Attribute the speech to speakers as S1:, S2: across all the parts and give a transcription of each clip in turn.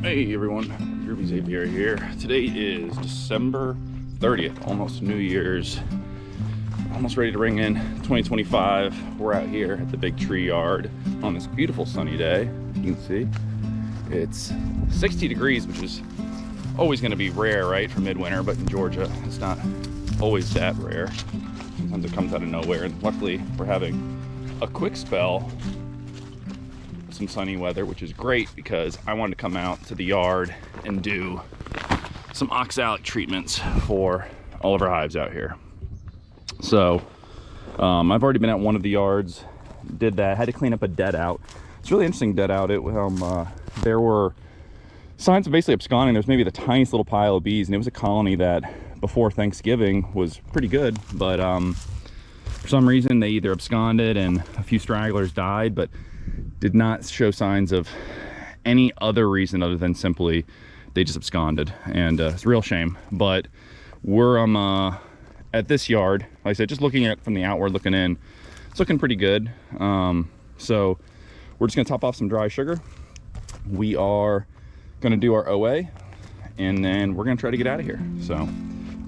S1: Hey everyone, Groovy Xavier here. Today is December 30th, almost New Year's. Almost ready to ring in 2025. We're out here at the big tree yard on this beautiful sunny day. You can see it's 60 degrees, which is always going to be rare, right, for midwinter, but in Georgia it's not always that rare. Sometimes it comes out of nowhere, and luckily we're having a quick spell, some sunny weather, which is great because I wanted to come out to the yard and do some oxalic treatments for all of our hives out here. So I've already been at one of the yards, did that, had to clean up a dead out. It's really interesting dead out. There were signs of basically absconding. There's maybe the tiniest little pile of bees, and it was a colony that before Thanksgiving was pretty good, but for some reason they either absconded and a few stragglers died, but did not show signs of any other reason other than simply they just absconded, and it's a real shame. But we're at this yard, like I said, just looking at from the outward looking in, it's looking pretty good. So we're just gonna top off some dry sugar. We are gonna do our OA, and then we're gonna try to get out of here. So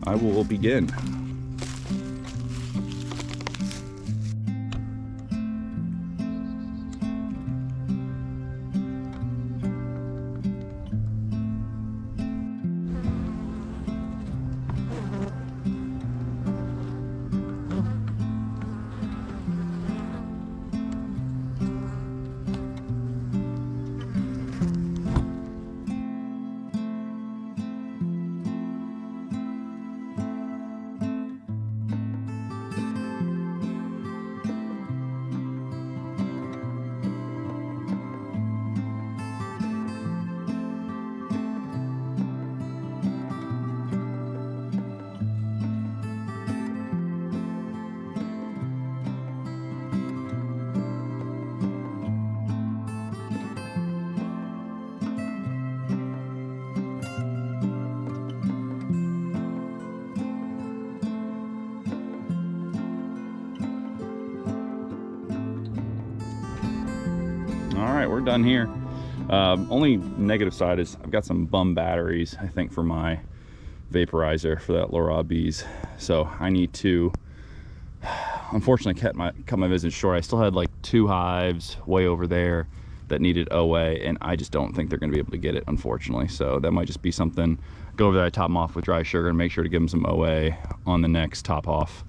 S1: I will begin. All right, we're done here. Only negative side is I've got some bum batteries, I think, for my vaporizer for that Laura bees. So I need to, unfortunately, cut my visit short. I still had like 2 hives way over there that needed OA, and I just don't think they're going to be able to get it, unfortunately. So that might just be something. Go over there, I top them off with dry sugar and make sure to give them some OA on the next top off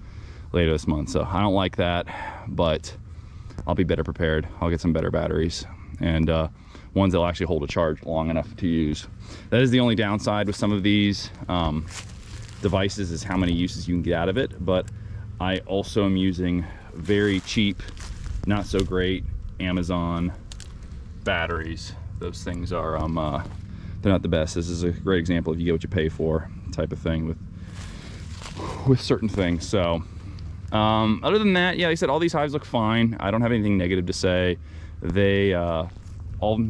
S1: later this month. So I don't like that, but I'll be better prepared. I'll get some better batteries and ones that'll actually hold a charge long enough to use. That is the only downside with some of these devices, is how many uses you can get out of it. But I also am using very cheap, not so great Amazon batteries. Those things are they're not the best. This is a great example of you get what you pay for type of thing with certain things. So other than that, yeah, like I said, all these hives look fine. I don't have anything negative to say. They all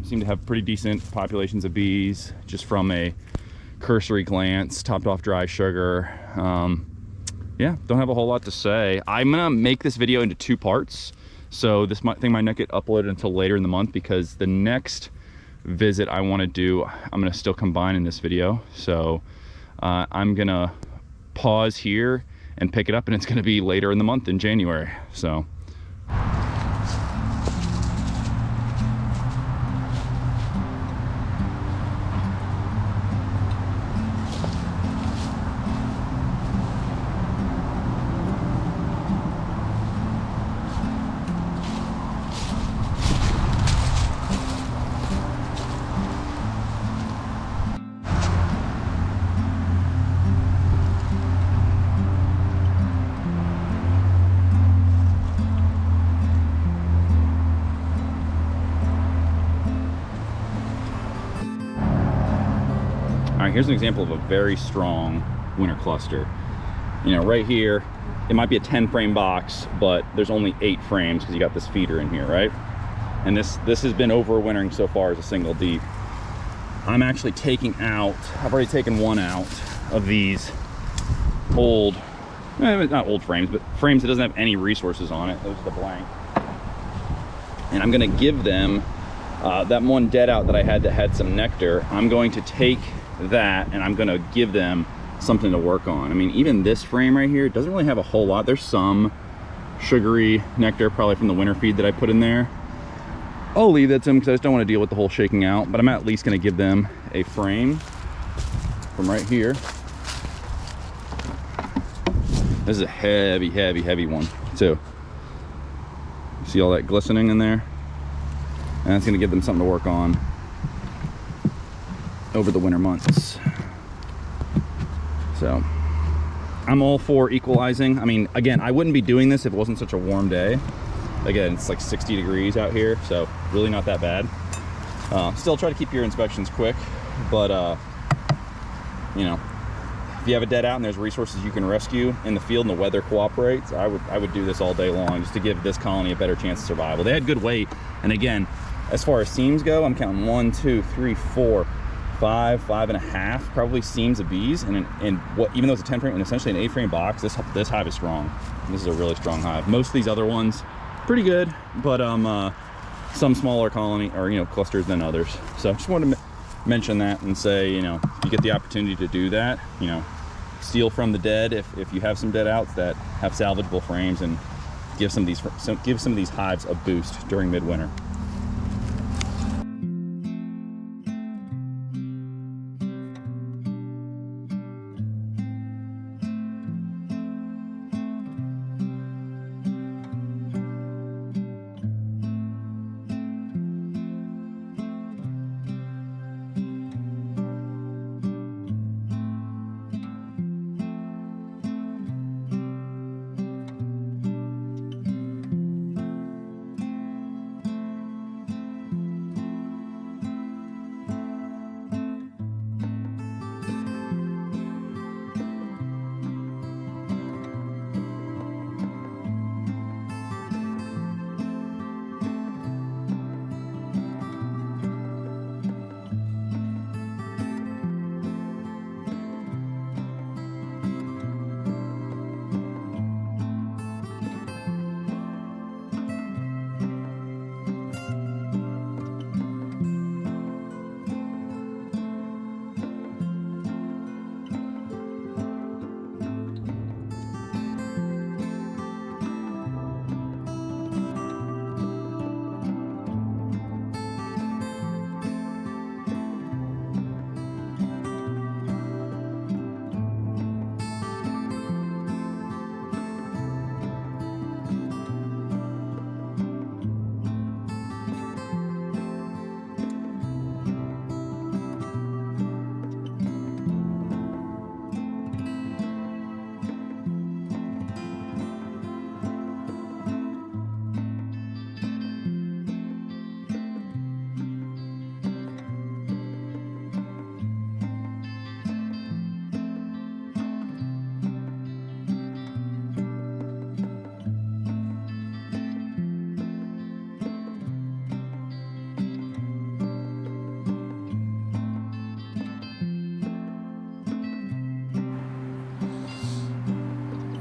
S1: seem to have pretty decent populations of bees, just from a cursory glance, topped off dry sugar. Yeah, don't have a whole lot to say. I'm gonna make this video into 2 parts. So this thing might not get uploaded until later in the month, because the next visit I wanna do, I'm gonna still combine in this video. So I'm gonna pause here and pick it up, and it's going to be later in the month in January. So all right, here's an example of a very strong winter cluster. You know, right here, it might be a 10 frame box, but there's only 8 frames because you got this feeder in here, right? And this has been overwintering so far as a single deep. I'm actually taking out, I've already taken 1 out of these old, not old frames, but frames that doesn't have any resources on it. Those are the blank. And I'm gonna give them That one dead out that I had that had some nectar, I'm going to take that and I'm gonna give them something to work on. I mean, even this frame right here doesn't really have a whole lot. There's some sugary nectar, probably from the winter feed that I put in there. I'll leave that to them because I just don't want to deal with the whole shaking out, but I'm at least going to give them a frame from right here. This is a heavy, heavy, heavy one too. See all that glistening in there? And that's going to give them something to work on over the winter months. So I'm all for equalizing. I mean, again, I wouldn't be doing this if it wasn't such a warm day. Again, it's like 60 degrees out here, so really not that bad. Still try to keep your inspections quick, but you know, if you have a dead out and there's resources you can rescue in the field and the weather cooperates, I would do this all day long just to give this colony a better chance of survival. They had good weight, and again, as far as seams go, I'm counting 1, 2, 3, 4, 5, 5.5 probably seams of bees, and what, even though it's a 10 frame and essentially an 8 frame box, this hive is strong. This is a really strong hive. Most of these other ones pretty good, but some smaller colony or, you know, clusters than others. So just wanted to mention that and say, you know, if you get the opportunity to do that, you know, steal from the dead if you have some dead outs that have salvageable frames, and give some of these hives a boost during midwinter.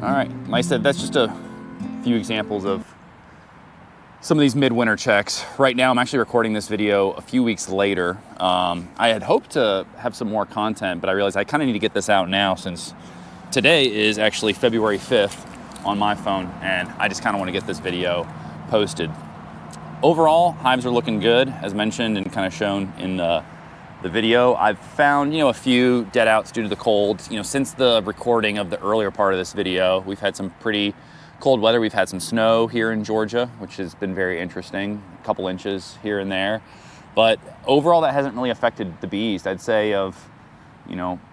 S1: All right, like I said, that's just a few examples of some of these midwinter checks. Right now, I'm actually recording this video a few weeks later. I had hoped to have some more content, but I realized I kind of need to get this out now since today is actually February 5th on my phone, and I just kind of want to get this video posted. Overall, hives are looking good, as mentioned and kind of shown in the video. I've found, a few dead outs due to the cold. Since the recording of the earlier part of this video, we've had some pretty cold weather. We've had some snow here in Georgia, which has been very interesting, a couple inches here and there. But overall, that hasn't really affected the bees. I'd say of,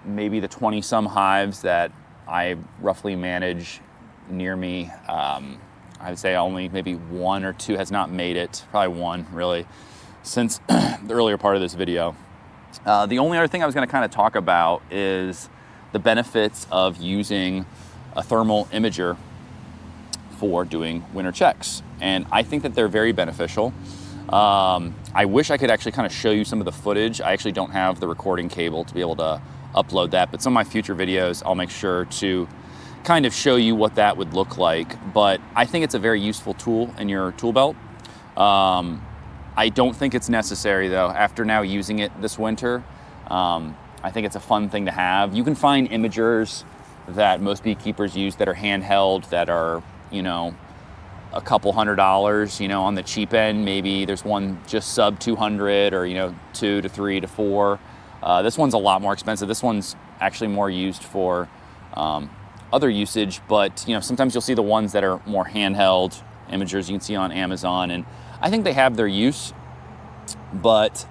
S1: maybe the 20 some hives that I roughly manage near me, I'd say only maybe 1 or 2 has not made it, probably 1 really, since the earlier part of this video. The only other thing I was going to kind of talk about is the benefits of using a thermal imager for doing winter checks. And I think that they're very beneficial. I wish I could actually kind of show you some of the footage. I actually don't have the recording cable to be able to upload that, but some of my future videos, I'll make sure to kind of show you what that would look like. But I think it's a very useful tool in your tool belt. I don't think it's necessary though. After now using it this winter, I think it's a fun thing to have. You can find imagers that most beekeepers use that are handheld, that are, you know, a couple $100, you know, on the cheap end. Maybe there's one just sub 200, or, you know, 2 to 3 to 4. This one's a lot more expensive. This one's actually more used for other usage, but, you know, sometimes you'll see the ones that are more handheld imagers you can see on Amazon, and I think they have their use. But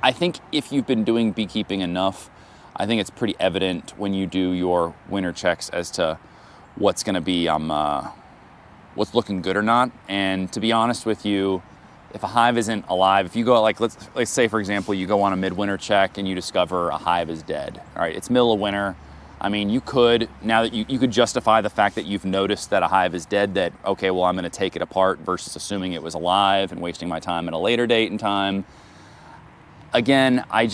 S1: I think if you've been doing beekeeping enough, I think it's pretty evident when you do your winter checks as to what's going to be what's looking good or not. And to be honest with you, if a hive isn't alive, if you go, like, let's say for example you go on a midwinter check and you discover a hive is dead. All right, it's middle of winter. I mean, you could, now that you could justify the fact that you've noticed that a hive is dead, that, okay, well, I'm going to take it apart, versus assuming it was alive and wasting my time at a later date and time. Again, I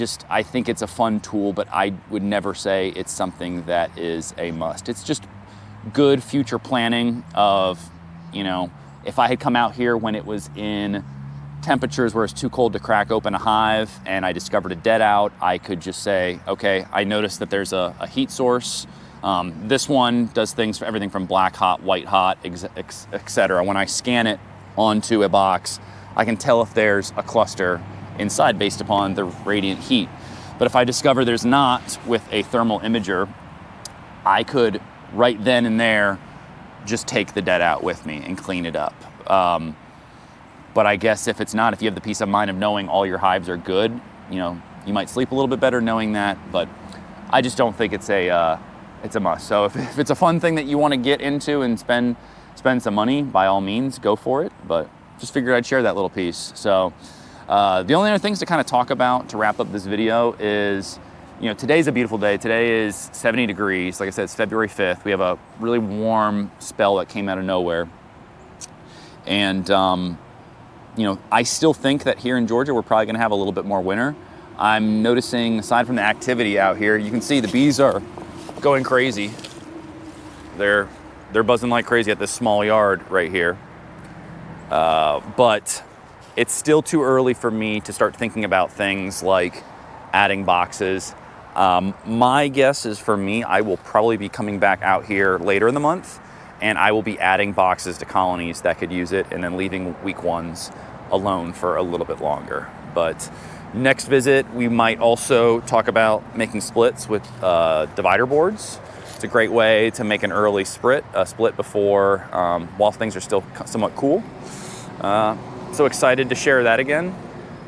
S1: think it's a fun tool, but I would never say it's something that is a must. It's just good future planning of, you know, if I had come out here when it was in temperatures where it's too cold to crack open a hive and I discovered a deadout, I could just say, okay, I noticed that there's a heat source. This one does things for everything from black hot, white hot, etc. When I scan it onto a box, I can tell if there's a cluster inside based upon the radiant heat. But if I discover there's not with a thermal imager, I could right then and there just take the deadout with me and clean it up. But I guess if it's not, if you have the peace of mind of knowing all your hives are good, you know, you might sleep a little bit better knowing that. But I just don't think it's a must. So if it's a fun thing that you want to get into and spend some money, by all means, go for it. But just figured I'd share that little piece. So the only other things to kind of talk about to wrap up this video is, you know, today's a beautiful day. Today is 70 degrees. Like I said, it's February 5th. We have a really warm spell that came out of nowhere. And, you know, I still think that here in Georgia, we're probably going to have a little bit more winter. I'm noticing, aside from the activity out here, you can see the bees are going crazy. They're buzzing like crazy at this small yard right here. But it's still too early for me to start thinking about things like adding boxes. My guess is, for me, I will probably be coming back out here later in the month, and I will be adding boxes to colonies that could use it, and then leaving weak ones alone for a little bit longer. But next visit, we might also talk about making splits with divider boards. It's a great way to make an early split before, while things are still somewhat cool. So excited to share that again.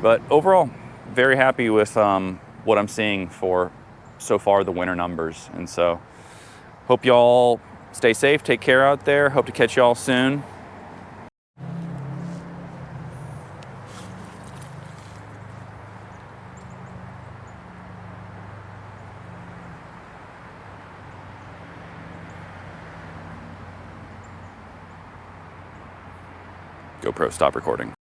S1: But overall, very happy with what I'm seeing for so far the winter numbers. And so hope y'all stay safe, take care out there. Hope to catch y'all soon. GoPro, stop recording.